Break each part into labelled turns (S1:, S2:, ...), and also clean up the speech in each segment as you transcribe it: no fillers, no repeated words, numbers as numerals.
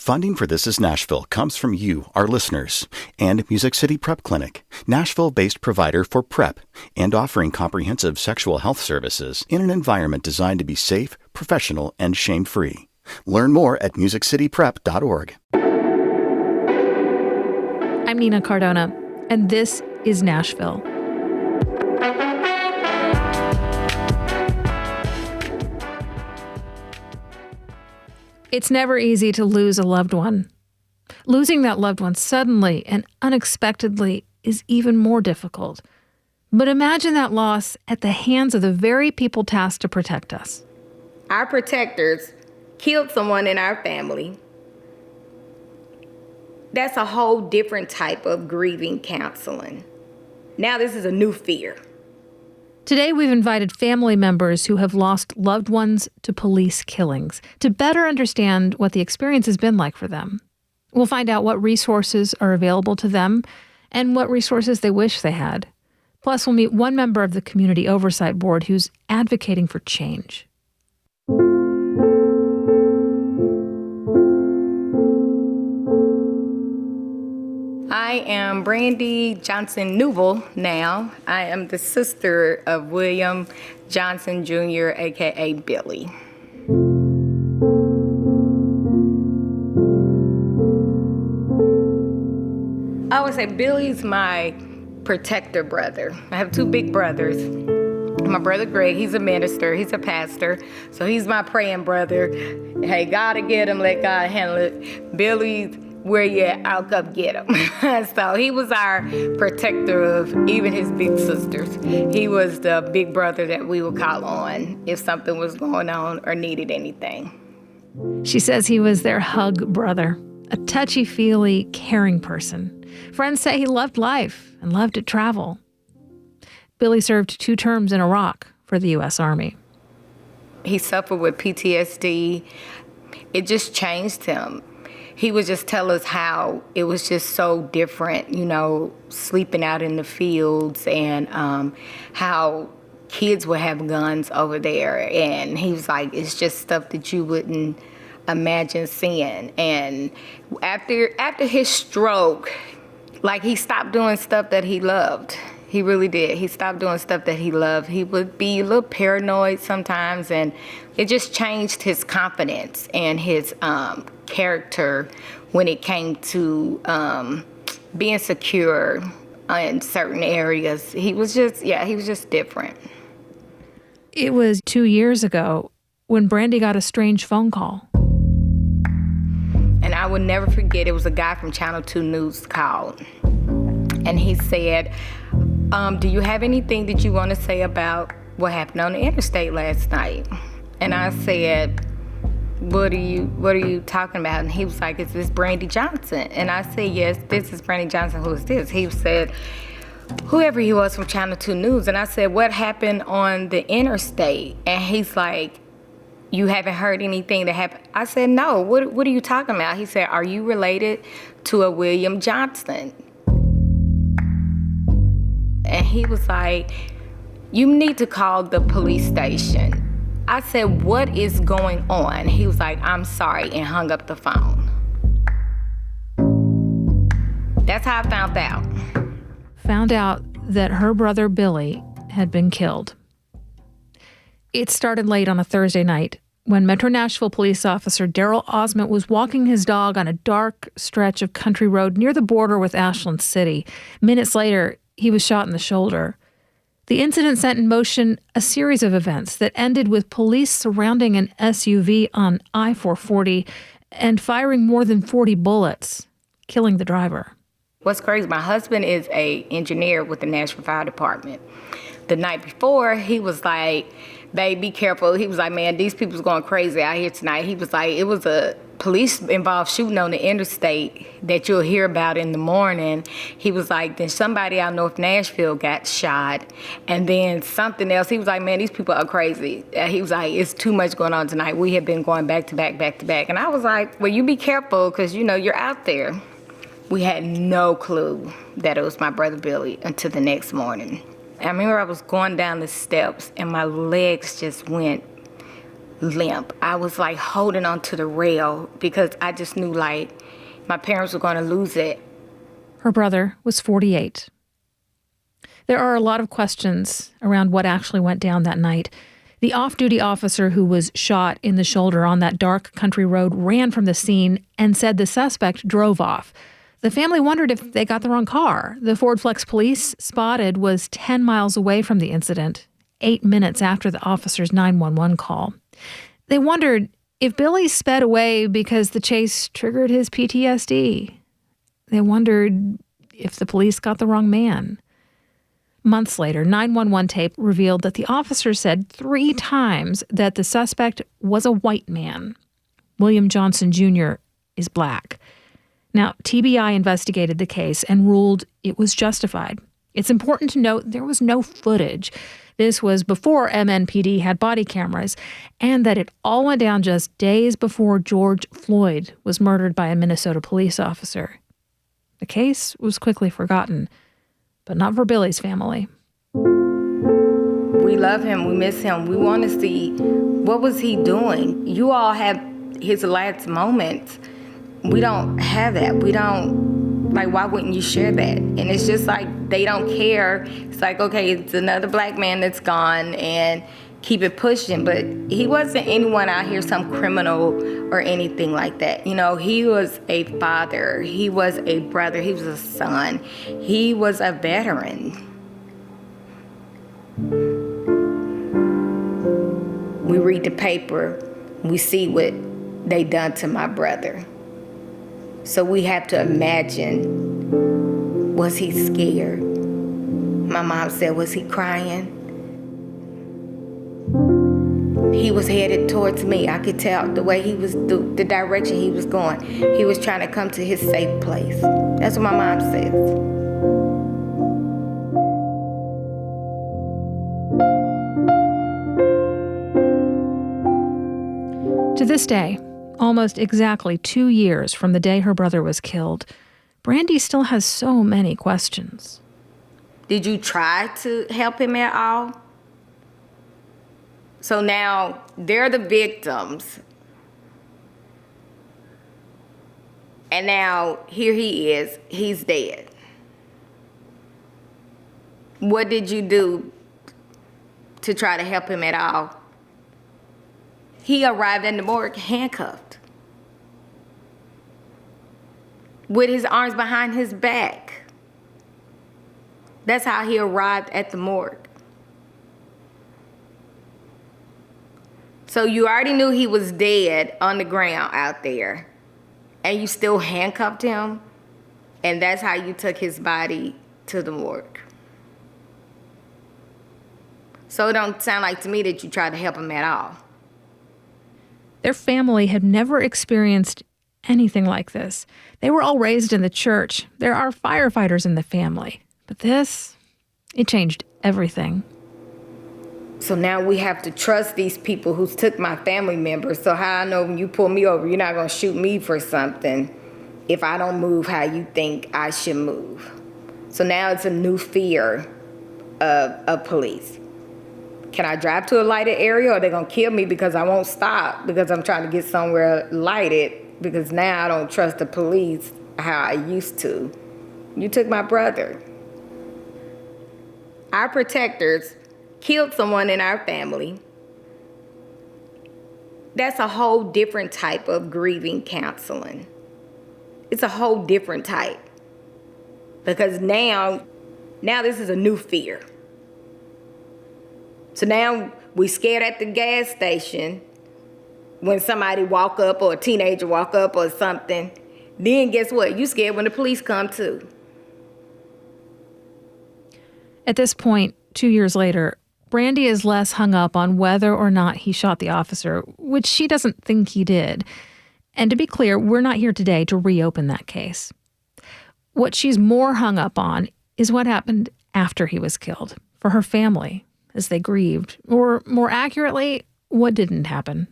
S1: Funding for This Is Nashville comes from you, our listeners, and Music City Prep Clinic, Nashville-based provider for PrEP and offering comprehensive sexual health services in an environment designed to be safe, professional, and shame-free. Learn more at musiccityprep.org.
S2: I'm Nina Cardona, and this is Nashville. It's never easy to lose a loved one. Losing that loved one suddenly and unexpectedly is even more difficult. But imagine that loss at the hands of the very people tasked to protect us.
S3: Our protectors killed someone in our family. That's a whole different type of grieving counseling. Now this is a new fear.
S2: Today, we've invited family members who have lost loved ones to police killings to better understand what the experience has been like for them. We'll find out what resources are available to them and what resources they wish they had. Plus, we'll meet one member of the Community Oversight Board who's advocating for change.
S3: I am Brandi Johnson Neuble now. I am the sister of William Johnson Jr., a.k.a. Billy. I would say Billy's my protector brother. I have two big brothers. My brother Greg, he's a minister, he's a pastor, so he's my praying brother. Hey, God will get him, let God handle it. Billy's where you at, I'll come get him. So he was our protector of even his big sisters. He was the big brother that we would call on if something was going on or needed anything.
S2: She says he was their hug brother, a touchy-feely, caring person. Friends say he loved life and loved to travel. Billy served 2 terms in Iraq for the U.S. Army.
S3: He suffered with PTSD. It just changed him. He would just tell us how it was just so different, you know, sleeping out in the fields and how kids would have guns over there. And he was like, it's just stuff that you wouldn't imagine seeing. And after his stroke, like, he stopped doing stuff that he loved. He really did. He stopped doing stuff that he loved. He would be a little paranoid sometimes, and it just changed his confidence and his character when it came to being secure in certain areas. He was just different.
S2: It was 2 years ago when Brandi got a strange phone call.
S3: And I would never forget, it was a guy from Channel 2 News called. And he said, do you have anything that you want to say about what happened on the interstate last night? And I said, what are you talking about? And he was like, is this Brandi Johnson? And I said, yes, this is Brandi Johnson. Who is this? He said, whoever he was from Channel 2 News. And I said, what happened on the interstate? And he's like, you haven't heard anything that happened? I said, no, what are you talking about? He said, are you related to a William Johnson? And he was like, you need to call the police station. I said, what is going on? He was like, I'm sorry, and hung up the phone. That's how I found out.
S2: Found out that her brother Billy had been killed. It started late on a Thursday night when Metro Nashville police officer Daryl Osment was walking his dog on a dark stretch of country road near the border with Ashland City. Minutes later, he was shot in the shoulder. The incident sent in motion a series of events that ended with police surrounding an SUV on I-440 and firing more than 40 bullets, killing the driver.
S3: What's crazy, my husband is an engineer with the Nashville Fire Department. The night before, he was like, babe, be careful. He was like, man, these people's going crazy out here tonight. He was like, it was a police-involved shooting on the interstate that you'll hear about in the morning. He was like, then somebody out North Nashville got shot, and then something else. He was like, man, these people are crazy. He was like, it's too much going on tonight. We have been going back to back, back to back. And I was like, well, you be careful, because, you know, you're out there. We had no clue that it was my brother Billy until the next morning. I remember I was going down the steps, and my legs just went limp. I was like holding onto the rail because I just knew like my parents were going to lose it.
S2: Her brother was 48. There are a lot of questions around what actually went down that night. The off-duty officer who was shot in the shoulder on that dark country road ran from the scene and said the suspect drove off. The family wondered if they got the wrong car. The Ford Flex police spotted was 10 miles away from the incident, 8 minutes after the officer's 911 call. They wondered if Billy sped away because the chase triggered his PTSD. They wondered if the police got the wrong man. Months later, 911 tape revealed that the officer said 3 times that the suspect was a white man. William Johnson Jr. is black. Now, TBI investigated the case and ruled it was justified. It's important to note there was no footage. This was before MNPD had body cameras, and that it all went down just days before George Floyd was murdered by a Minnesota police officer. The case was quickly forgotten, but not for Billy's family.
S3: We love him. We miss him. We want to see what was he doing. You all have his last moments. We don't have that. We don't, like, why wouldn't you share that? And it's just like they don't care. It's like, okay, it's another black man that's gone and keep it pushing. But he wasn't anyone out here, some criminal or anything like that. You know, he was a father. He was a brother. He was a son. He was a veteran. We read the paper. We see what they done to my brother. So we have to imagine, was he scared? My mom said, was he crying? He was headed towards me. I could tell the way he was, the direction he was going. He was trying to come to his safe place. That's what my mom says.
S2: To this day, almost exactly 2 years from the day her brother was killed, Brandi still has so many questions.
S3: Did you try to help him at all? So now they're the victims. And now here he is, he's dead. What did you do to try to help him at all? He arrived in the morgue handcuffed, with his arms behind his back. That's how he arrived at the morgue. So you already knew he was dead on the ground out there, and you still handcuffed him, and that's how you took his body to the morgue. So it don't sound like to me that you tried to help him at all.
S2: Their family had never experienced anything like this. They were all raised in the church. There are firefighters in the family. But this, it changed everything.
S3: So now we have to trust these people who took my family members. So how I know when you pull me over, you're not going to shoot me for something if I don't move how you think I should move. So now it's a new fear of police. Can I drive to a lighted area, or are they going to kill me because I won't stop because I'm trying to get somewhere lighted? Because now I don't trust the police how I used to. You took my brother. Our protectors killed someone in our family. That's a whole different type of grieving counseling. It's a whole different type. Because now this is a new fear. So now we scared at the gas station when somebody walk up or a teenager walk up or something. Then guess what? You scared when the police come too.
S2: At this point, 2 years later, Brandi is less hung up on whether or not he shot the officer, which she doesn't think he did. And to be clear, we're not here today to reopen that case. What she's more hung up on is what happened after he was killed, for her family, as they grieved. Or more accurately, what didn't happen.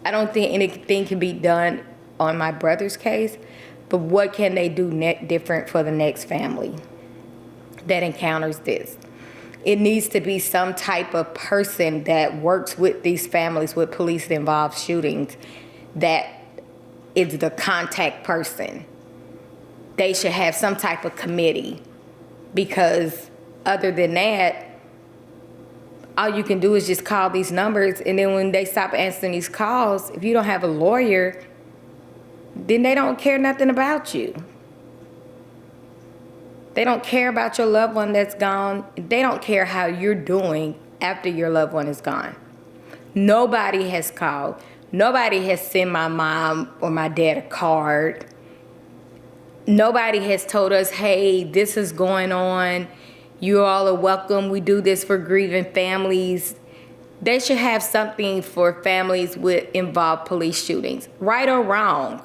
S3: I don't think anything can be done on my brother's case, but what can they do different for the next family that encounters this? It needs to be some type of person that works with these families with police-involved shootings that is the contact person. They should have some type of committee, because other than that, all you can do is just call these numbers, and then when they stop answering these calls, if you don't have a lawyer, then they don't care nothing about you. They don't care about your loved one that's gone. They don't care how you're doing after your loved one is gone. Nobody has called. Nobody has sent my mom or my dad a card. Nobody has told us, hey, this is going on. You all are welcome. We do this for grieving families. They should have something for families with involved police shootings. Right or wrong.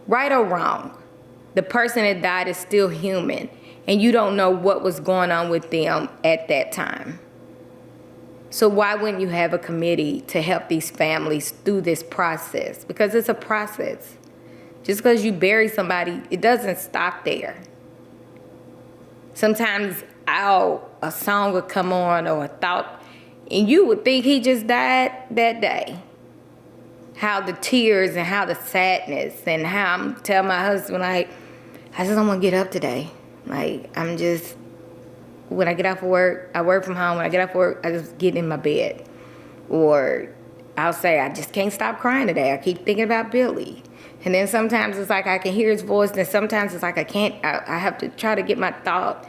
S3: Right or wrong. The person that died is still human, and you don't know what was going on with them at that time. So why wouldn't you have a committee to help these families through this process? Because it's a process. Just because you bury somebody, it doesn't stop there. Sometimes a song would come on or a thought, and you would think he just died that day. How the tears and how the sadness, and how I'm telling my husband, like, I just don't want to get up today. Like, when I get off of work, I work from home. When I get off of work, I just get in my bed. Or I'll say, I just can't stop crying today. I keep thinking about Billy. And then sometimes it's like I can hear his voice, and sometimes it's like I can't. I have to try to get my thought.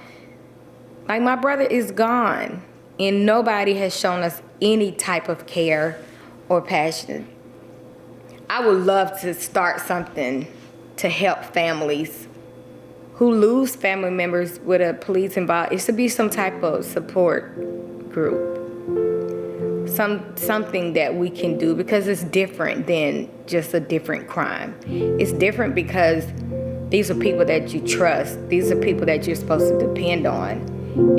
S3: Like, my brother is gone, and nobody has shown us any type of care or passion. I would love to start something to help families who lose family members with a police involved. It should be some type of support group. Something that we can do, because it's different than just a different crime. It's different because these are people that you trust. These are people that you're supposed to depend on,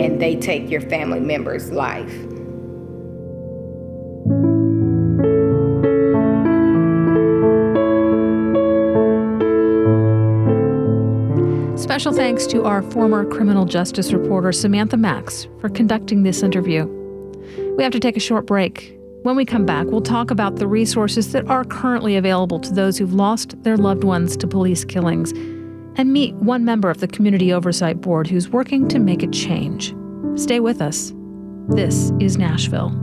S3: and they take your family member's life.
S2: Special thanks to our former criminal justice reporter, Samantha Max, for conducting this interview. We have to take a short break. When we come back, we'll talk about the resources that are currently available to those who've lost their loved ones to police killings, and meet one member of the Community Oversight Board who's working to make a change. Stay with us. This is Nashville.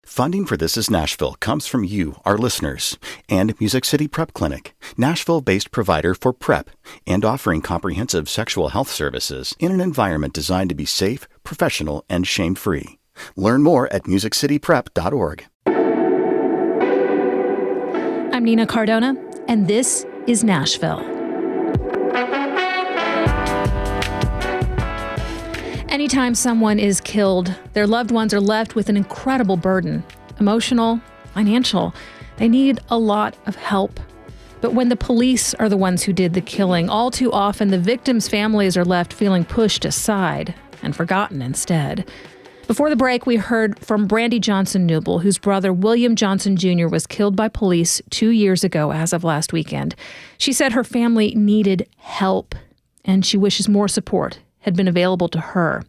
S1: Funding for This is Nashville comes from you, our listeners, and Music City Prep Clinic, Nashville-based provider for PrEP and offering comprehensive sexual health services in an environment designed to be safe, professional, and shame-free. Learn more at musiccityprep.org.
S2: I'm Nina Cardona, and this is Nashville. Anytime someone is killed, their loved ones are left with an incredible burden, emotional, financial. They need a lot of help. But when the police are the ones who did the killing, all too often the victims' families are left feeling pushed aside and forgotten instead. Before the break, we heard from Brandi Johnson Neuble, whose brother William Johnson Jr. was killed by police 2 years ago as of last weekend. She said her family needed help, and she wishes more support had been available to her.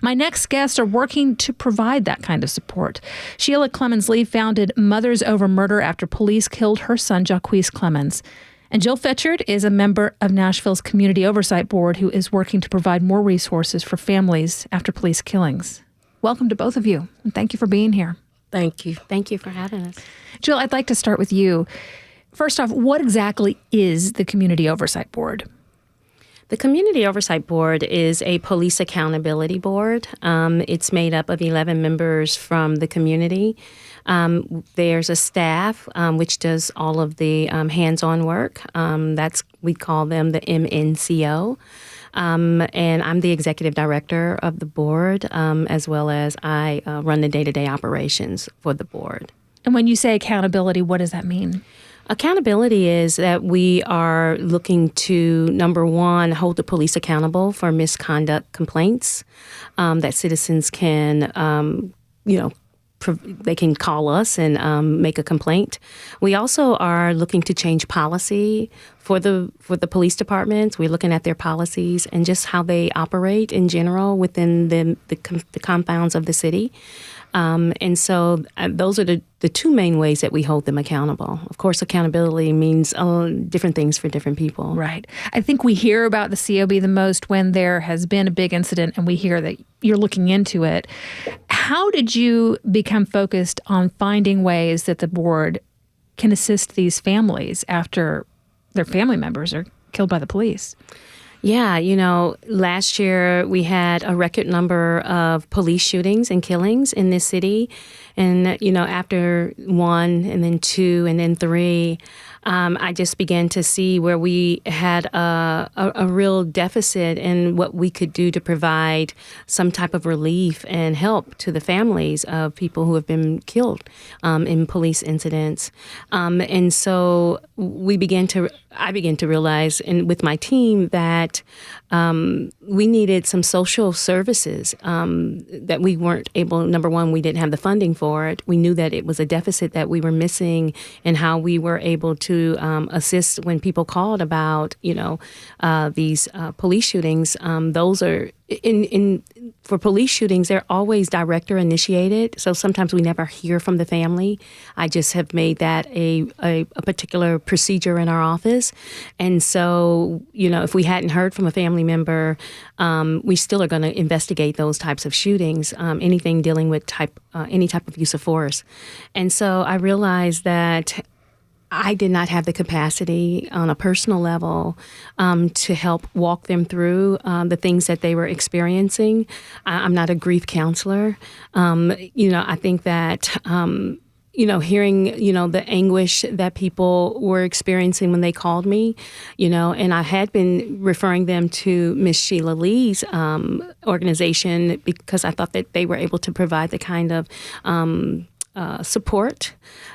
S2: My next guests are working to provide that kind of support. Sheila Clemens-Lee founded Mothers Over Murder after police killed her son, Jacquees Clemens. And Jill Fetchard is a member of Nashville's Community Oversight Board who is working to provide more resources for families after police killings. Welcome to both of you, and thank you for being here.
S4: Thank you. Thank you for having us.
S2: Jill, I'd like to start with you. First off, what exactly is the Community Oversight Board?
S4: The Community Oversight Board is a police accountability board. It's made up of 11 members from the community. There's a staff which does all of the hands-on work. We call them the MNCO. And I'm the executive director of the board, as well as I run the day-to-day operations for the board.
S2: And when you say accountability, what does that mean?
S4: Accountability is that we are looking to, number one, hold the police accountable for misconduct complaints, that citizens can, they can call us and make a complaint. We also are looking to change policy for the police departments. We're looking at their policies and just how they operate in general within the confines of the city. And so those are the two main ways that we hold them accountable. Of course, accountability means different things for different people.
S2: Right. I think we hear about the COB the most when there has been a big incident and we hear that you're looking into it. How did you become focused on finding ways that the board can assist these families after their family members are killed by the police?
S4: Yeah, last year we had a record number of police shootings and killings in this city. And, after one and then two and then three, I just began to see where we had a real deficit in what we could do to provide some type of relief and help to the families of people who have been killed in police incidents. And so I began to realize, and with my team, that we needed some social services that we weren't able. Number one, we didn't have the funding for it. We knew that it was a deficit that we were missing in how we were able to assist when people called about, these police shootings. Those are for police shootings, they're always director initiated. So sometimes we never hear from the family. I just have made that a particular procedure in our office. And so, if we hadn't heard from a family member, we still are going to investigate those types of shootings, anything dealing with any type of use of force. And so I realized that I did not have the capacity on a personal level to help walk them through the things that they were experiencing. I'm not a grief counselor. I think that, hearing, the anguish that people were experiencing when they called me, and I had been referring them to Miss Sheila Lee's organization because I thought that they were able to provide the kind of support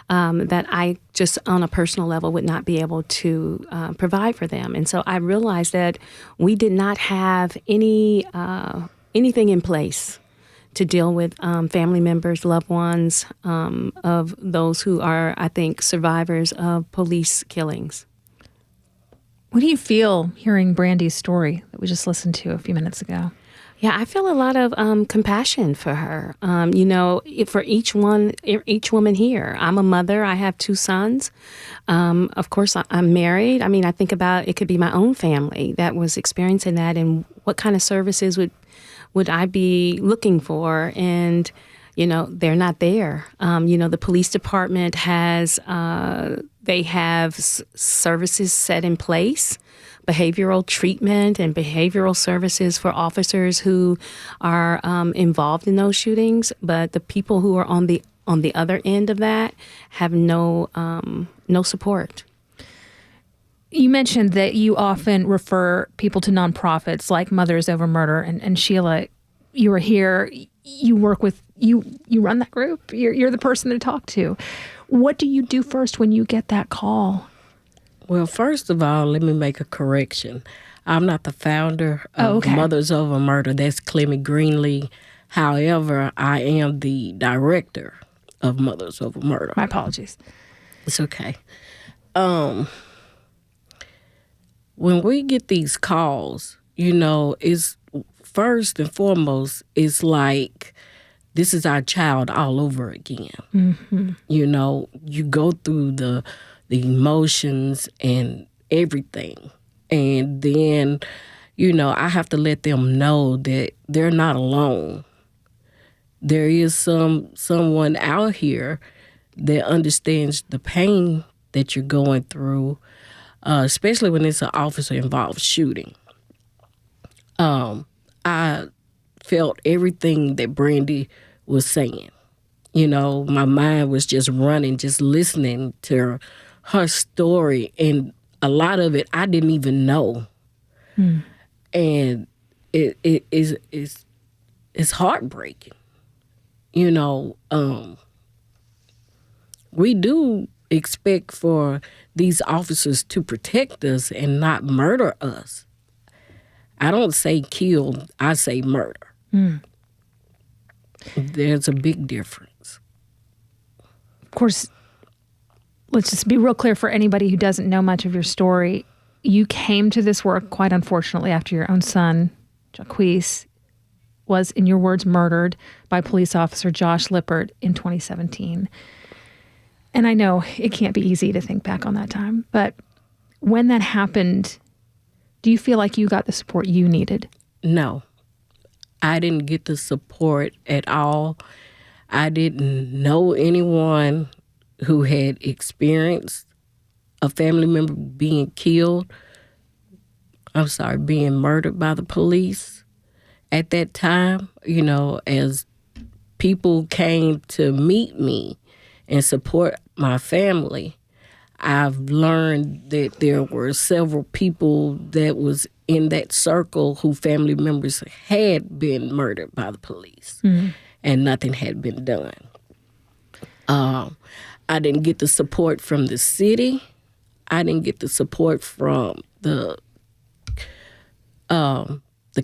S4: that I just on a personal level would not be able to provide for them. And so I realized that we did not have anything in place to deal with family members, loved ones of those who are, I think, survivors of police killings.
S2: What do you feel hearing Brandi's story that we just listened to a few minutes ago?
S4: Yeah, I feel a lot of compassion for her. For each woman here. I'm a mother. I have 2 sons. Of course, I'm married. I mean, I think about it could be my own family that was experiencing that, and what kind of services would I be looking for? And they're not there. The police department has they have services set in place, behavioral treatment and behavioral services for officers who are involved in those shootings. But the people who are on the other end of that have no support.
S2: You mentioned that you often refer people to nonprofits like Mothers Over Murder, and Sheila, you are here. You work with you run that group. You're the person to talk to. What do you do first when you get that call?
S5: Well, first of all, let me make a correction. I'm not the founder of Mothers Over Murder. That's Clemmy Greenlee. However, I am the director of Mothers Over Murder.
S2: My apologies.
S5: It's okay. When we get these calls, it's first and foremost, it's like this is our child all over again. Mm-hmm. You go through the emotions and everything. And then, I have to let them know that they're not alone. There is someone out here that understands the pain that you're going through, especially when it's an officer-involved shooting. I felt everything that Brandi was saying. My mind was just running, just listening to her story, and a lot of it I didn't even know. And it's heartbreaking. We do expect for these officers to protect us and not murder us. I don't say kill, I say murder. There's a big difference.
S2: course, let's just be real clear for anybody who doesn't know much of your story. You came to this work, quite unfortunately, after your own son, Jacquees, was, in your words, murdered by police officer Josh Lippert in 2017. And I know it can't be easy to think back on that time, but when that happened, do you feel like you got the support you needed?
S5: No. I didn't get the support at all. I didn't know anyone who had experienced a family member being being murdered by the police at that time. You know, as people came to meet me and support my family, I've learned that there were several people that was in that circle who family members had been murdered by the police, and nothing had been done. I didn't get the support from the city. I didn't get the support from the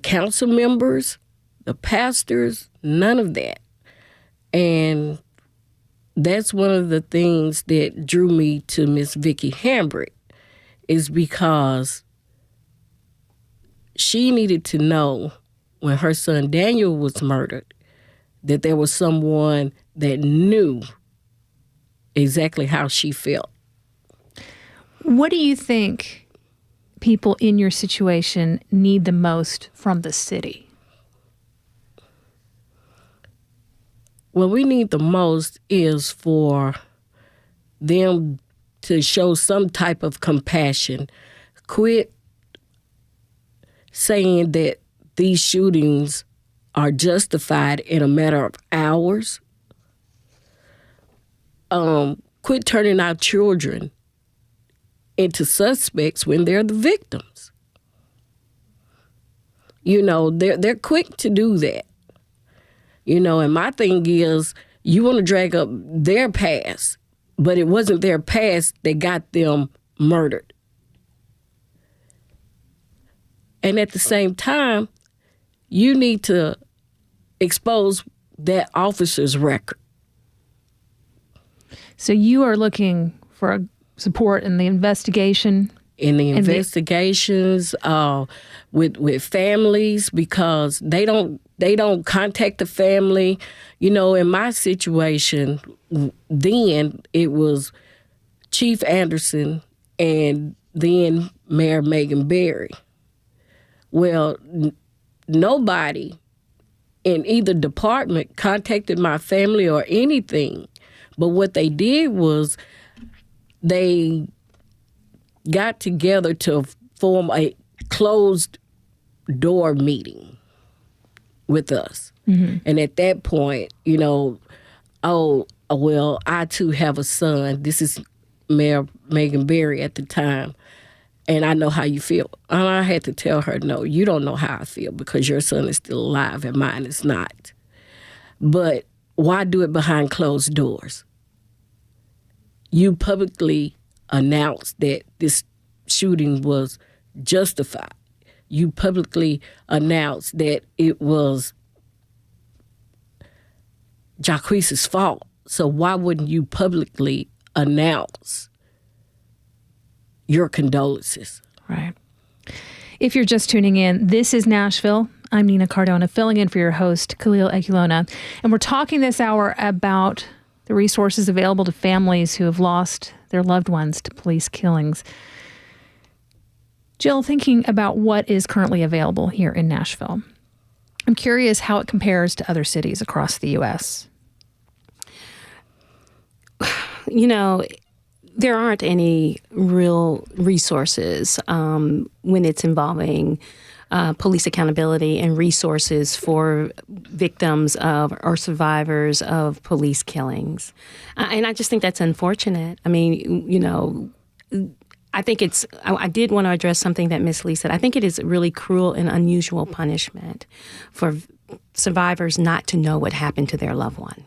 S5: council members, the pastors, none of that. And that's one of the things that drew me to Miss Vickie Hambrick, is because she needed to know when her son Daniel was murdered that there was someone that knew exactly how she felt.
S2: What do you think people in your situation need the most from the city?
S5: What we need the most is for them to show some type of compassion. Quit saying that these shootings are justified in a matter of hours. Quit turning our children into suspects when they're the victims. You know, they're quick to do that. You know, and my thing is, you want to drag up their past, but it wasn't their past that got them murdered. And at the same time, you need to expose that officer's record. So
S2: you are looking for support in the investigation?
S5: In the investigations, with families, because they don't contact the family. You know, in my situation, then it was Chief Anderson and then Mayor Megan Berry. Well, nobody in either department contacted my family or anything. But what they did was they got together to form a closed door meeting with us. Mm-hmm. And at that point, you know, well, I too have a son. This is Mayor Megan Berry at the time. And I know how you feel. And I had to tell her, no, you don't know how I feel because your son is still alive and mine is not. But why do it behind closed doors? You publicly announced that this shooting was justified. You publicly announced that it was Jacquees' fault. So why wouldn't you publicly announce your condolences?
S2: Right. If you're just tuning in, this is Nashville. I'm Nina Cardona, filling in for your host, Khalil Ekulona. And we're talking this hour about the resources available to families who have lost their loved ones to police killings. Jill, thinking about what is currently available here in Nashville, I'm curious how it compares to other cities across the U.S.
S4: You know, there aren't any real resources when it's involving police accountability and resources for victims of or survivors of police killings. And I just think that's unfortunate. I mean, you know, I think I did want to address something that Ms. Lee said. I think it is really cruel and unusual punishment for survivors not to know what happened to their loved one.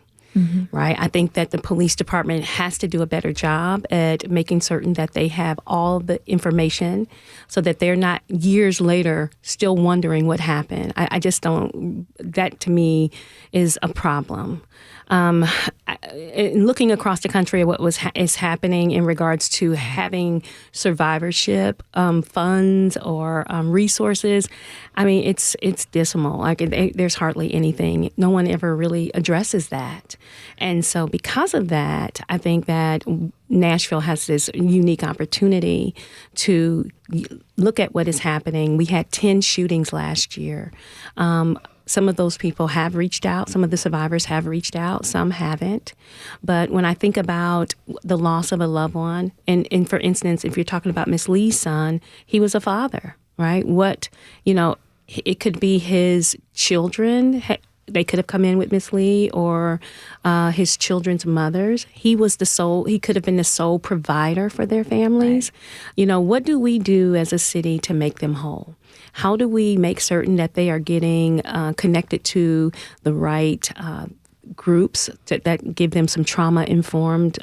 S4: right? I think that the police department has to do a better job at making certain that they have all the information so that they're not years later still wondering what happened. I just don't, that to me is a problem. Looking across the country at what is happening in regards to having survivorship funds or resources, I mean, it's dismal. Like there's hardly anything. No one ever really addresses that. And so because of that, I think that Nashville has this unique opportunity to look at what is happening. We had 10 shootings last year. Some of those people have reached out. Some of the survivors have reached out. Some haven't. But when I think about the loss of a loved one, and for instance, if you're talking about Miss Lee's son, he was a father, right? It could be his children. They could have come in with Miss Lee or his children's mothers. He could have been the sole provider for their families. Right. What do we do as a city to make them whole? How do we make certain that they are getting connected to the right groups that give them some trauma-informed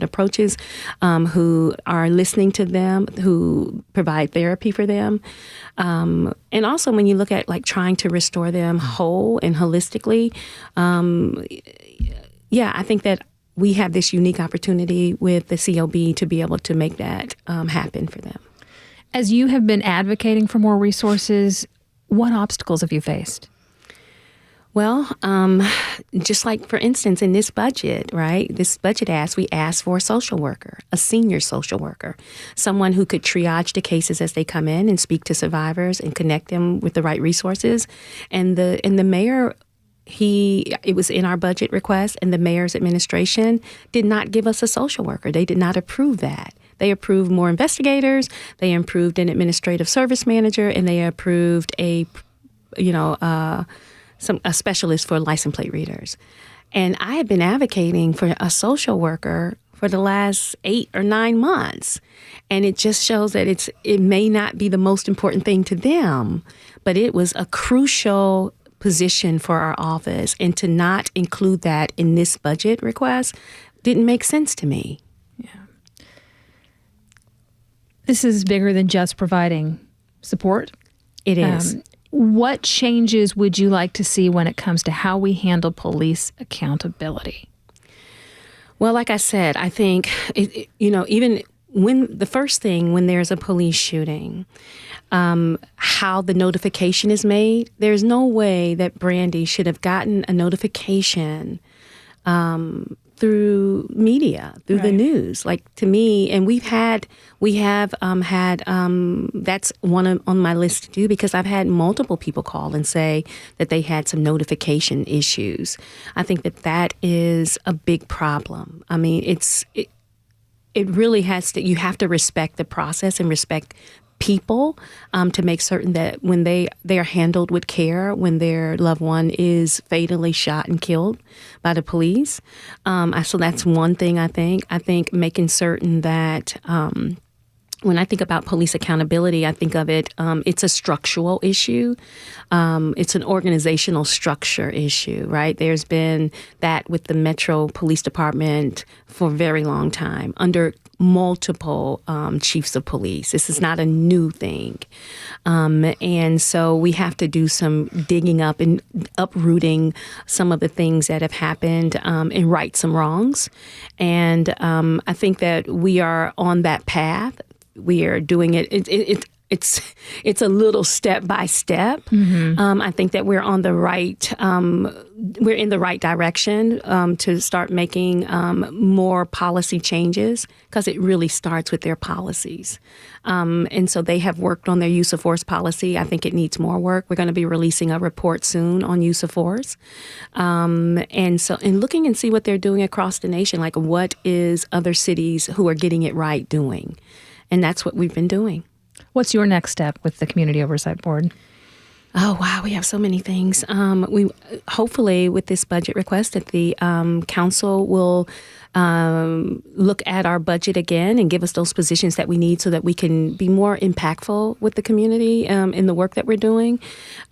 S4: approaches, who are listening to them, who provide therapy for them, and also when you look at like trying to restore them whole and holistically, I think that we have this unique opportunity with the COB to be able to make that happen for them.
S2: As you have been advocating for more resources, what obstacles have you faced?
S4: Well, just like, for instance, in this budget, right? This budget we asked for a social worker, a senior social worker, someone who could triage the cases as they come in and speak to survivors and connect them with the right resources. And the mayor, it was in our budget request, and the mayor's administration did not give us a social worker. They did not approve that. They approved more investigators, they approved an administrative service manager, and they approved a specialist for license plate readers. And I have been advocating for a social worker for the last 8 or 9 months. And it just shows that it may not be the most important thing to them, but it was a crucial position for our office. And to not include that in this budget request didn't make sense to me.
S2: Yeah. This is bigger than just providing support.
S4: It is.
S2: What changes would you like to see when it comes to how we handle police accountability?
S4: Well, like I said, I think, even when there's a police shooting, how the notification is made, there's no way that Brandi should have gotten a notification through media, through the news. Like, to me, and we have had that's one on my list to do, because I've had multiple people call and say that they had some notification issues. I think that is a big problem. I mean, it really has to, you have to respect the process and respect people to make certain that when they are handled with care, when their loved one is fatally shot and killed by the police. So that's one thing I think. I think making certain that when I think about police accountability, I think of it, it's a structural issue. It's an organizational structure issue, right? There's been that with the Metro Police Department for a very long time under multiple chiefs of police. This is not a new thing. And so we have to do some digging up and uprooting some of the things that have happened and right some wrongs. And I think that we are on that path. We are doing it. It's a little step by step. Mm-hmm. I think that we're on the right. We're in the right direction to start making more policy changes, because it really starts with their policies. And so they have worked on their use of force policy. I think it needs more work. We're going to be releasing a report soon on use of force, and looking and see what they're doing across the nation. Like, what is other cities who are getting it right doing? And that's what we've been doing.
S2: What's your next step with the Community Oversight Board?
S4: Oh, wow. We have so many things. We hopefully, with this budget request, that the council will look at our budget again and give us those positions that we need so that we can be more impactful with the community in the work that we're doing.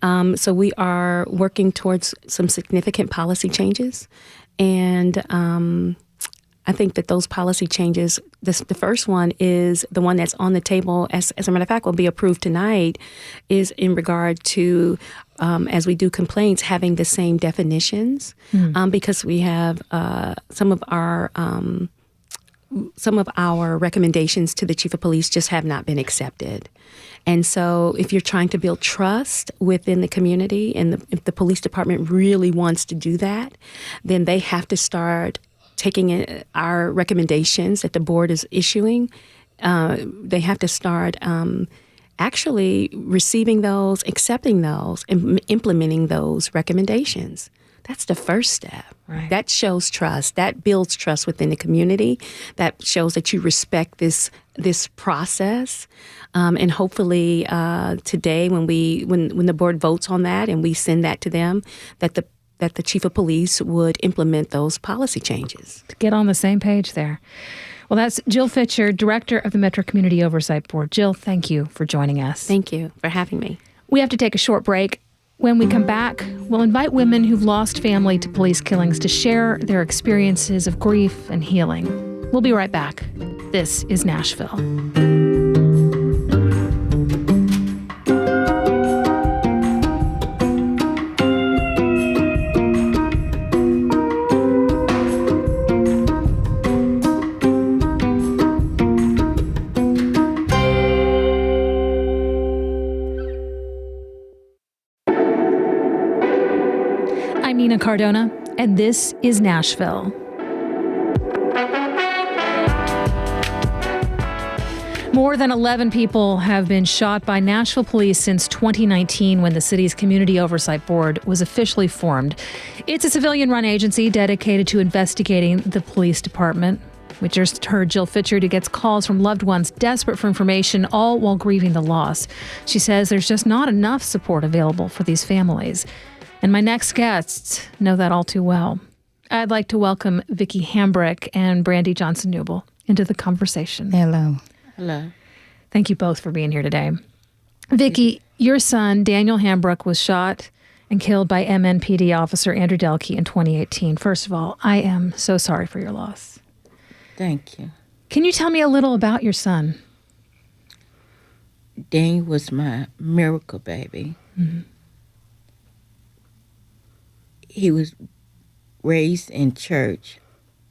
S4: So we are working towards some significant policy changes. And I think that those policy changes, the first one is the one that's on the table, as a matter of fact, will be approved tonight, is in regard to, as we do complaints, having the same definitions, because we have some of our recommendations to the chief of police just have not been accepted. And so if you're trying to build trust within the community, and if the police department really wants to do that, then they have to start taking our recommendations that the board is issuing. They have to start actually receiving those, accepting those, and implementing those recommendations. That's the first step.
S2: Right.
S4: That shows trust. That builds trust within the community. That shows that you respect this process. And hopefully today, when the board votes on that and we send that to them, that the chief of police would implement those policy changes.
S2: To get on the same page there. Well, that's Jill Fitcher, Director of the Metro Community Oversight Board. Jill, thank you for joining us.
S4: Thank you for having me.
S2: We have to take a short break. When we come back, we'll invite women who've lost family to police killings to share their experiences of grief and healing. We'll be right back. This is Nashville. I'm Nina Cardona, and this is Nashville. More than 11 people have been shot by Nashville police since 2019, when the city's Community Oversight Board was officially formed. It's a civilian-run agency dedicated to investigating the police department. We just heard Jill Fitcher, who gets calls from loved ones desperate for information, all while grieving the loss. She says there's just not enough support available for these families. And my next guests know that all too well. I'd like to welcome Vickie Hambrick and Brandi Johnson-Neuble into the conversation.
S3: Hello.
S5: Hello.
S2: Thank you both for being here today. Vickie, your son, Daniel Hambrick, was shot and killed by MNPD officer Andrew Delkey in 2018. First of all, I am so sorry for your loss.
S6: Thank you.
S2: Can you tell me a little about your son?
S6: Daniel was my miracle baby.
S2: Mm-hmm.
S6: He was raised in church.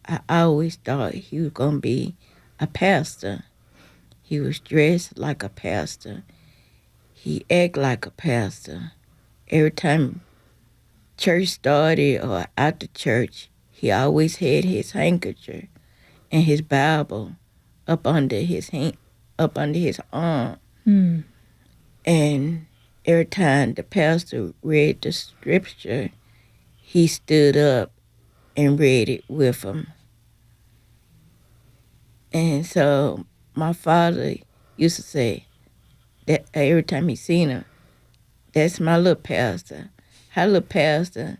S6: I always thought he was going to be a pastor. He was dressed like a pastor. He acted like a pastor. Every time church started or after church, he always had his handkerchief and his Bible up under his arm.
S2: Mm.
S6: And every time the pastor read the scripture, he stood up and read it with him. And so my father used to say that every time he seen him, that's my little pastor. Hi, little pastor.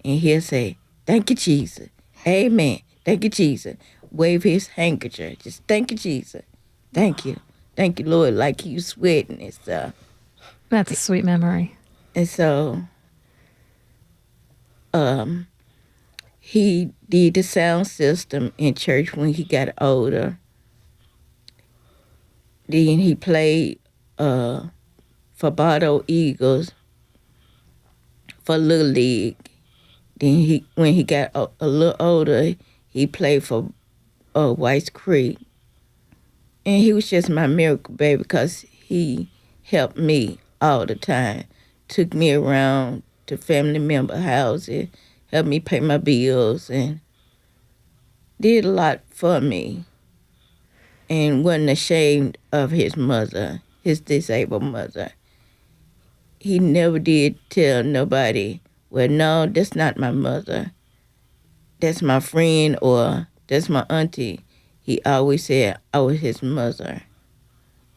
S6: And he'll say, thank you, Jesus. Amen. Thank you, Jesus. Wave his handkerchief. Just thank you, Jesus. Thank you. Thank you, Lord. Like he was sweating and stuff.
S2: That's a sweet memory.
S6: And so he did the sound system in church when he got older. Then he played for Bardo Eagles for Little League. Then when he got a little older, he played for White's Creek. And he was just my miracle baby because he helped me all the time. Took me around to family member houses, helped me pay my bills, and did a lot for me. And wasn't ashamed of his mother, his disabled mother. He never did tell nobody, well, no, that's not my mother. That's my friend or that's my auntie. He always said I was his mother.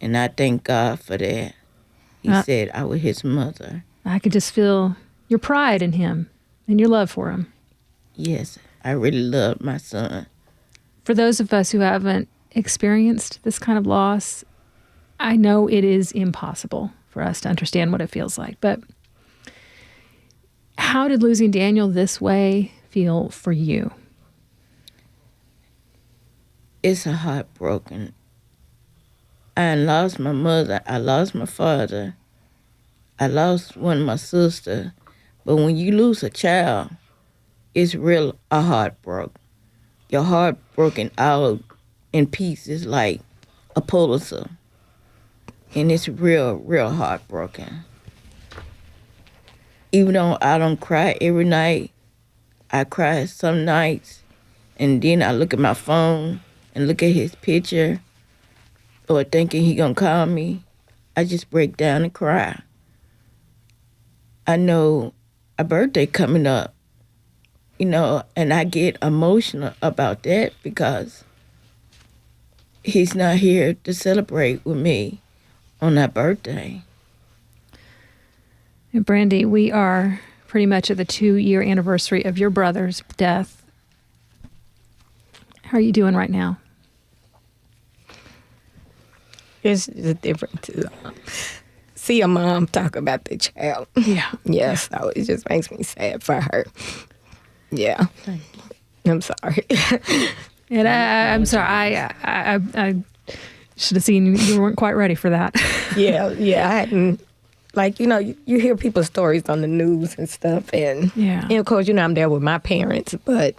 S6: And I thank God for that. He said I was his mother.
S2: I could just feel your pride in him and your love for him.
S6: Yes, I really love my son.
S2: For those of us who haven't experienced this kind of loss, I know it is impossible for us to understand what it feels like. But how did losing Daniel this way feel for you?
S6: It's a heartbroken. I lost my mother. I lost my father. I lost one of my sisters. But when you lose a child, it's real a heartbroken. Your heart broken out in pieces like a Pulitzer. And it's real heartbroken. Even though I don't cry every night, I cry some nights, and then I look at my phone and look at his picture, or thinking he gonna call me, I just break down and cry. I know a birthday coming up, and I get emotional about that because he's not here to celebrate with me on that birthday.
S2: And Brandi, we are pretty much at the 2-year anniversary of your brother's death. How are you doing right now?
S7: It's just different to see a mom talk about the child.
S2: Yeah.
S7: Yeah, so it just makes me sad for her. Yeah.
S6: Thank you.
S7: I'm sorry.
S2: And I'm sorry. I should have seen you weren't quite ready for that.
S7: Yeah, I hadn't, you hear people's stories on the news and stuff, and of course, I'm there with my parents, but,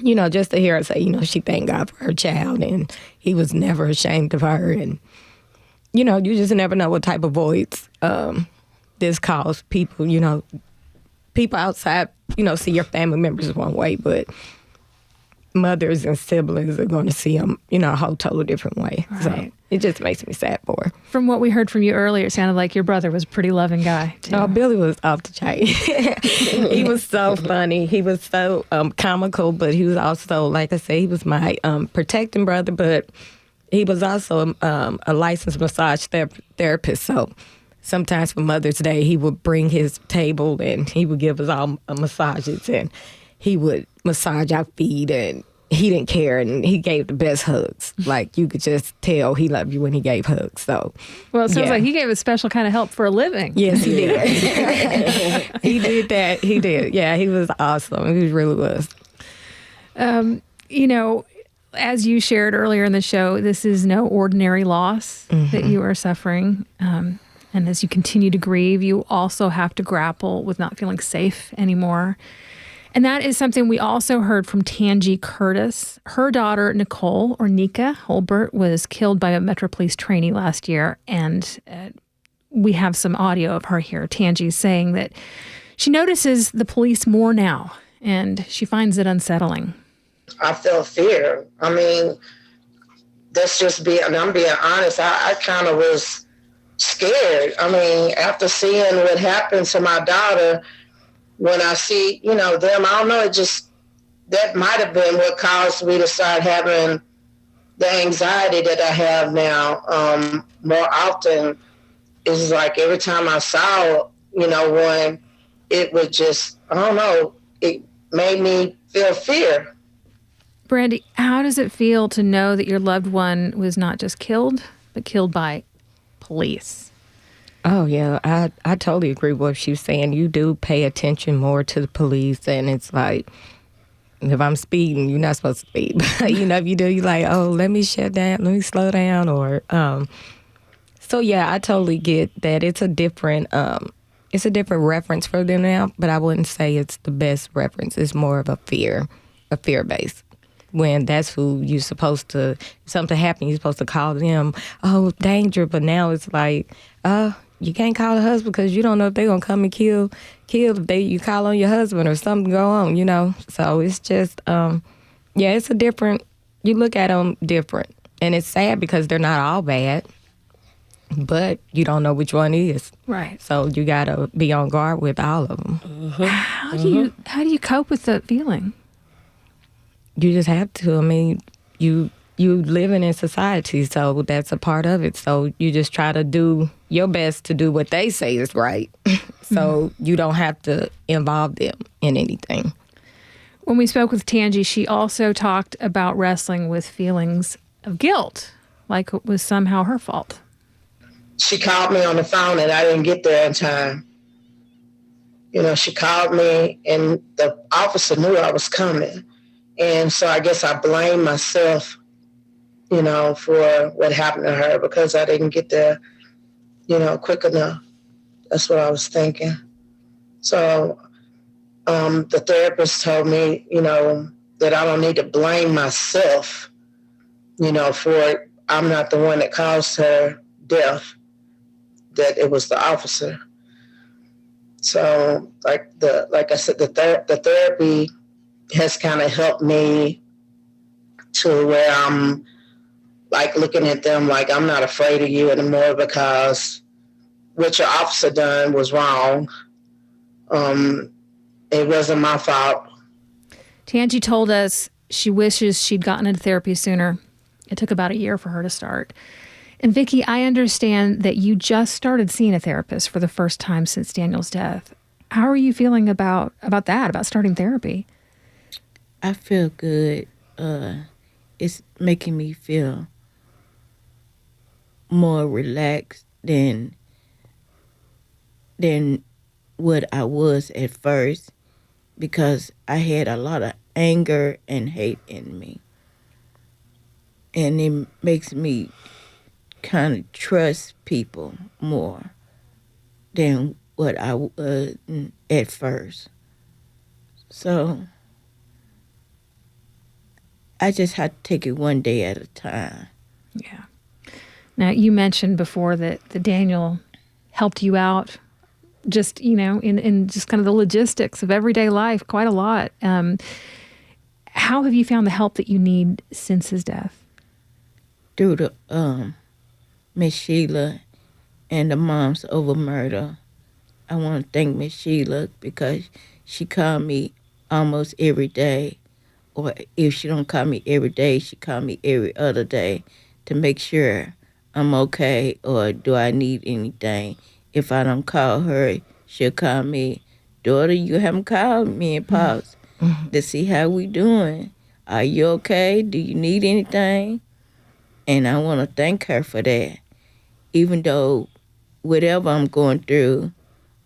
S7: just to hear her say, she thanked God for her child, and he was never ashamed of her, and, you just never know what type of voids this caused people, people outside, see your family members one way, but mothers and siblings are going to see them, a whole total different way.
S2: Right.
S7: So it just makes me sad for her.
S2: From what we heard from you earlier, it sounded like your brother was a pretty loving guy, too.
S7: Oh, Billy was off the chain. He was so funny. He was so comical, but he was also, like I said, he was my protecting brother, but he was also a licensed massage therapist. So sometimes for Mother's Day, he would bring his table and he would give us all massages, and he would massage our feet, and he didn't care, and he gave the best hugs. Like, you could just tell he loved you when he gave hugs. So,
S2: well, it sounds like he gave a special kind of help for a living.
S7: Yes, he did. He did that. He did. Yeah, he was awesome. He really was.
S2: As you shared earlier in the show, this is no ordinary loss that you are suffering. And as you continue to grieve, you also have to grapple with not feeling safe anymore. And that is something we also heard from Tangi Curtis. Her daughter, Nicole, or Nika Holbert, was killed by a Metro Police trainee last year. And we have some audio of her here. Tangi saying that she notices the police more now, and she finds it unsettling.
S8: I felt fear. I mean, I'm being honest, I kind of was scared. I mean, after seeing what happened to my daughter, when I see, them, I don't know, that might have been what caused me to start having the anxiety that I have now more often. It's like every time I saw, one, it would just, I don't know, it made me feel fear.
S2: Brandi, how does it feel to know that your loved one was not just killed, but killed by police?
S7: Oh, yeah. I totally agree with what she was saying. You do pay attention more to the police, and it's like, if I'm speeding, you're not supposed to speed. But, if you do, you're like, oh, let me shut down, let me slow down. Or, so, yeah, I totally get that. It's a different reference for them now, but I wouldn't say it's the best reference. It's more of a fear base. When that's who you're supposed to, if something happens, you're supposed to call them, oh, danger. But now it's like, you can't call the husband because you don't know if they're going to come and kill if you call on your husband or something go on, So it's just, it's a different, you look at them different. And it's sad because they're not all bad, but you don't know which one is.
S2: Right.
S7: So you got to be on guard with all of them.
S2: Mm-hmm. How do you cope with that feeling?
S7: You just have to. I mean, you you living in society, so that's a part of it. So you just try to do your best to do what they say is right. So you don't have to involve them in anything.
S2: When we spoke with Tangi, she also talked about wrestling with feelings of guilt, like it was somehow her fault.
S8: She called me on the phone and I didn't get there in time. You know, she called me and the officer knew I was coming. And so I guess I blame myself, you know, for what happened to her because I didn't get there, you know, quick enough. That's what I was thinking. So the therapist told me, you know, that I don't need to blame myself, you know, for it. I'm not the one that caused her death, that it was the officer. So like I said, the therapy has kind of helped me to where I'm like looking at them like I'm not afraid of you anymore because what your officer done was wrong. It wasn't my fault.
S2: Tangi told us she wishes she'd gotten into therapy sooner. It took about a year for her to start. And Vickie, I understand that you just started seeing a therapist for the first time since Daniel's death. How are you feeling about that, about starting therapy?
S6: I feel good. It's making me feel more relaxed than what I was at first because I had a lot of anger and hate in me. And it makes me kind of trust people more than what I was at first. So I just had to take it one day at a time.
S2: Yeah. Now, you mentioned before that Daniel helped you out just, you know, in just kind of the logistics of everyday life quite a lot. How have you found the help that you need since his death?
S6: Through the Miss Sheila and the Moms Over Murder. I want to thank Miss Sheila because she called me almost every day. Or if she don't call me every day, she call me every other day to make sure I'm okay or do I need anything. If I don't call her, she'll call me, daughter, you haven't called me and Pops to see how we doing. Are you okay? Do you need anything? And I want to thank her for that. Even though whatever I'm going through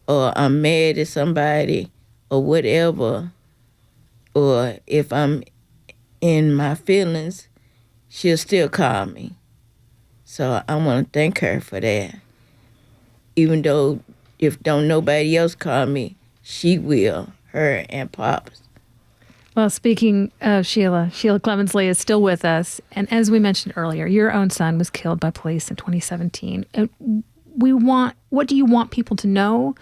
S6: or I'm mad at somebody or whatever, or if I'm in my feelings, she'll still call me. So I want to thank her for that. Even though if don't nobody else call me, she will, her and Pops.
S2: Well, speaking of Sheila Clemensley is still with us. And as we mentioned earlier, your own son was killed by police in 2017. What do you want people to know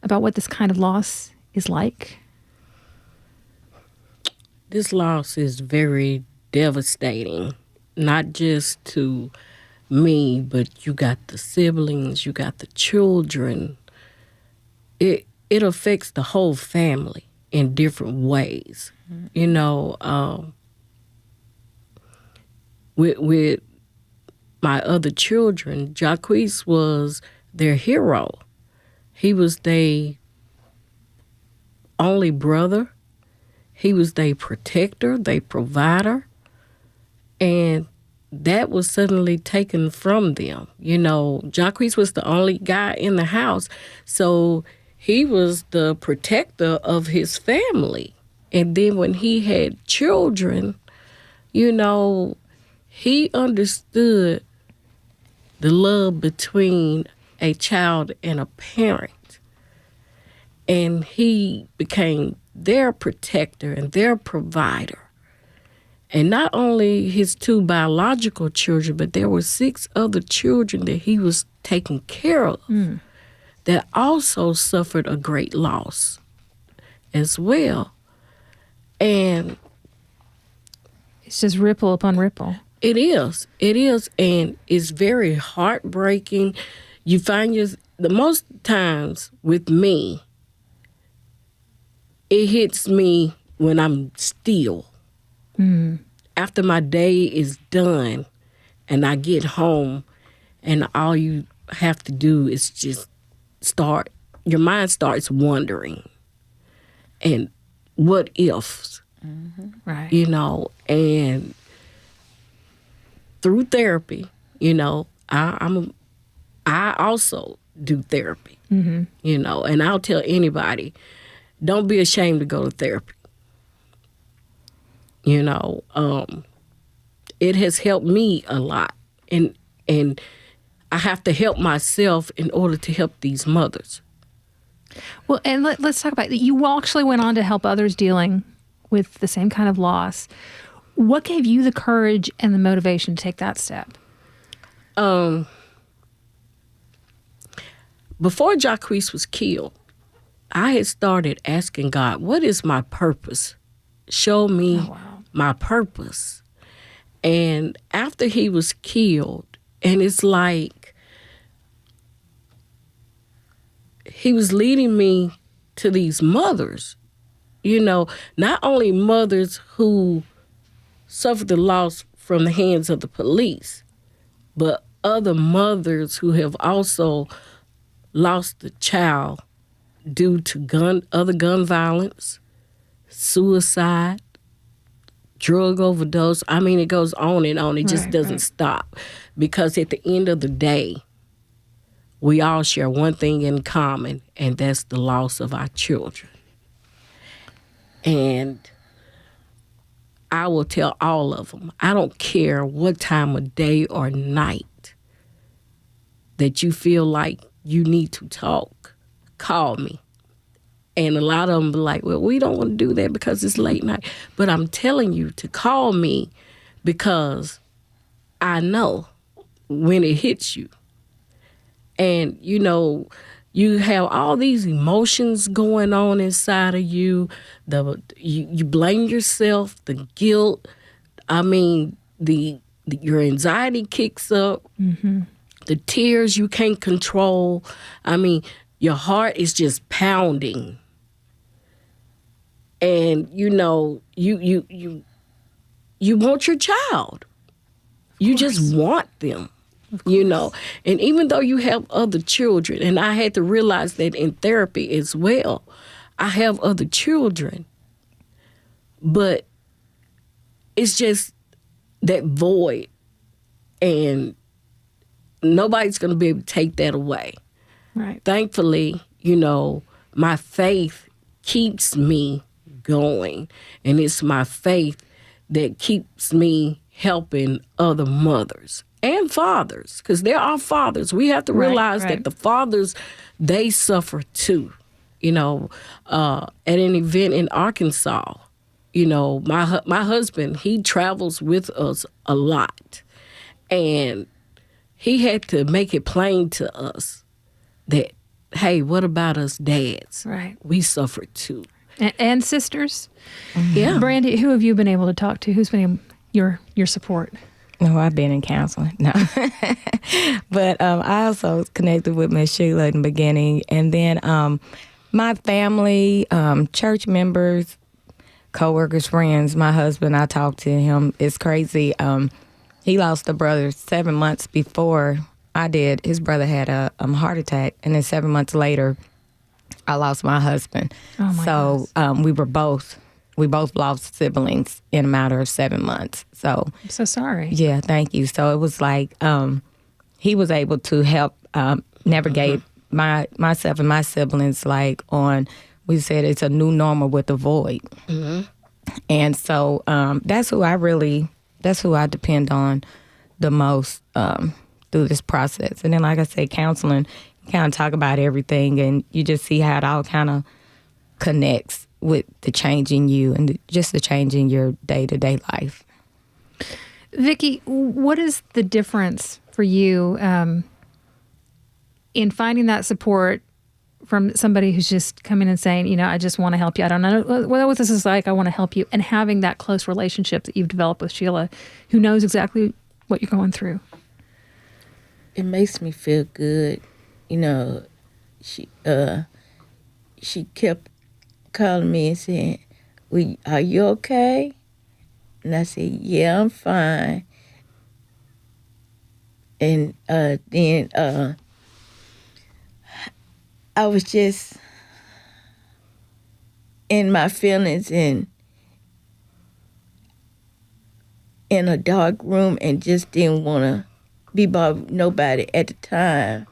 S2: about what this kind of loss is like?
S5: This loss is very devastating, not just to me, but you got the siblings, you got the children. It affects the whole family in different ways. You know, with my other children, Jacquees was their hero. He was their only brother. He was their protector, their provider. And that was suddenly taken from them. You know, Jacquees was the only guy in the house. So he was the protector of his family. And then when he had children, you know, he understood the love between a child and a parent. And he became their protector and their provider. And not only his 2 biological children, but there were 6 other children that he was taking care of that also suffered a great loss as well. And
S2: it's just ripple upon ripple.
S5: It is. And it's very heartbreaking. You find the most times with me, it hits me when I'm still. after my day is done and I get home and all you have to do is just your mind starts wondering. And what ifs,
S2: Right.
S5: you know, and through therapy, you know, I also do therapy, you know, and I'll tell anybody, don't be ashamed to go to therapy. You know, it has helped me a lot, and I have to help myself in order to help these mothers.
S2: Well, and let's talk about that. You actually went on to help others dealing with the same kind of loss. What gave you the courage and the motivation to take that step?
S5: Before Jacquees was killed, I had started asking God, what is my purpose? Show me my purpose. And after he was killed, and it's like he was leading me to these mothers, you know, not only mothers who suffered the loss from the hands of the police, but other mothers who have also lost a child due to other gun violence, suicide, drug overdose. I mean, it goes on and on. It just doesn't stop. Because at the end of the day, we all share one thing in common, and that's the loss of our children. And I will tell all of them, I don't care what time of day or night that you feel like you need to talk, call me. And a lot of them be like, well, we don't want to do that because it's late night. But I'm telling you to call me because I know when it hits you. And, you know, you have all these emotions going on inside of you. You blame yourself, the guilt. I mean, your anxiety kicks up. The tears you can't control. I mean, your heart is just pounding. And, you know, you want your child. You just want them, you know. And even though you have other children, and I had to realize that in therapy as well, I have other children. But it's just that void. And nobody's going to be able to take that away.
S2: Right.
S5: Thankfully, you know, my faith keeps me going. And it's my faith that keeps me helping other mothers and fathers, because there are fathers. We have to realize that the fathers, they suffer too. You know, at an event in Arkansas, you know, my husband, he travels with us a lot. And he had to make it plain to us that, hey, what about us dads?
S2: Right.
S5: We suffer too.
S2: And sisters?
S5: Yeah.
S2: Brandi, who have you been able to talk to? Who's been your support?
S7: No, I've been in counseling. No. But I also connected with Miss Sheila in the beginning. And then my family, church members, coworkers, friends, my husband, I talked to him. It's crazy. He lost a brother 7 months before I did. His brother had a heart attack. And then 7 months later, I lost my husband.
S2: Oh my goodness.
S7: We both lost siblings in a matter of 7 months. So
S2: I'm so sorry.
S7: Yeah, thank you. So it was like he was able to help navigate myself and my siblings we said it's a new normal with the void. And so that's who I depend on the most through this process. And then, like I said, counseling, you kind of talk about everything, and you just see how it all kind of connects with the change in you and just the change in your day-to-day life.
S2: Vickie, what is the difference for you in finding that support from somebody who's just coming and saying, you know, I just want to help you. I don't know what this is like. I want to help you. And having that close relationship that you've developed with Sheila, who knows exactly what you're going through.
S6: It makes me feel good. You know, she kept calling me and saying, are you okay? And I said, yeah, I'm fine. And then I was just in my feelings and in a dark room and just didn't want to be bothered with nobody at the time.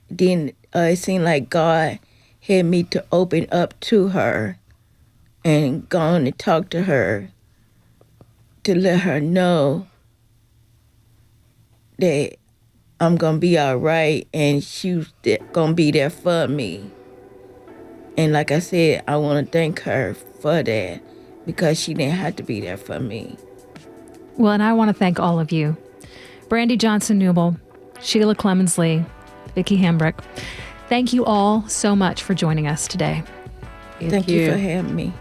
S6: Then it seemed like God had me to open up to her and go on and talk to her to let her know that I'm going to be all right and she was going to be there for me. And like I said, I want to thank her for that because she didn't have to be there for me.
S2: Well, and I want to thank all of you. Brandi Johnson Neuble, Sheila Clemens Lee, Vickie Hambrick. Thank you all so much for joining us today.
S6: Thank you for having me.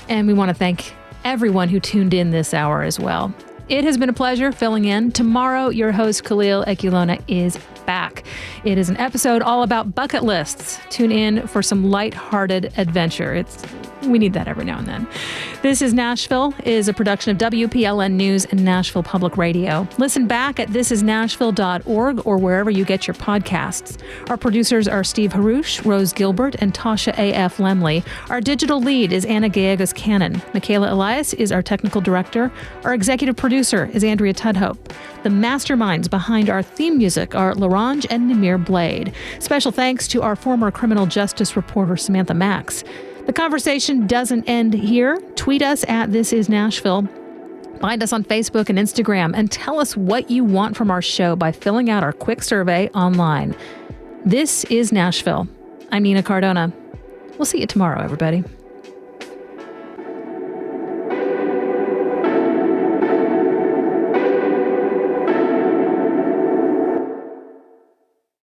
S2: And we want to thank everyone who tuned in this hour as well. It has been a pleasure filling in. Tomorrow, your host, Khalil Ekulona, is back. It is an episode all about bucket lists. Tune in for some lighthearted adventure. We need that every now and then. This is Nashville is a production of WPLN News and Nashville Public Radio. Listen back at thisisnashville.org or wherever you get your podcasts. Our producers are Steve Harush, Rose Gilbert, and Tasha A.F. Lemley. Our digital lead is Anna Gallegos-Cannon. Michaela Elias is our technical director. Our executive producer is Andrea Tudhope. The masterminds behind our theme music are LaRange and Namir Blade. Special thanks to our former criminal justice reporter, Samantha Max. The conversation doesn't end here. Tweet us at This Is Nashville. Find us on Facebook and Instagram and tell us what you want from our show by filling out our quick survey online. This is Nashville. I'm Nina Cardona. We'll see you tomorrow, everybody.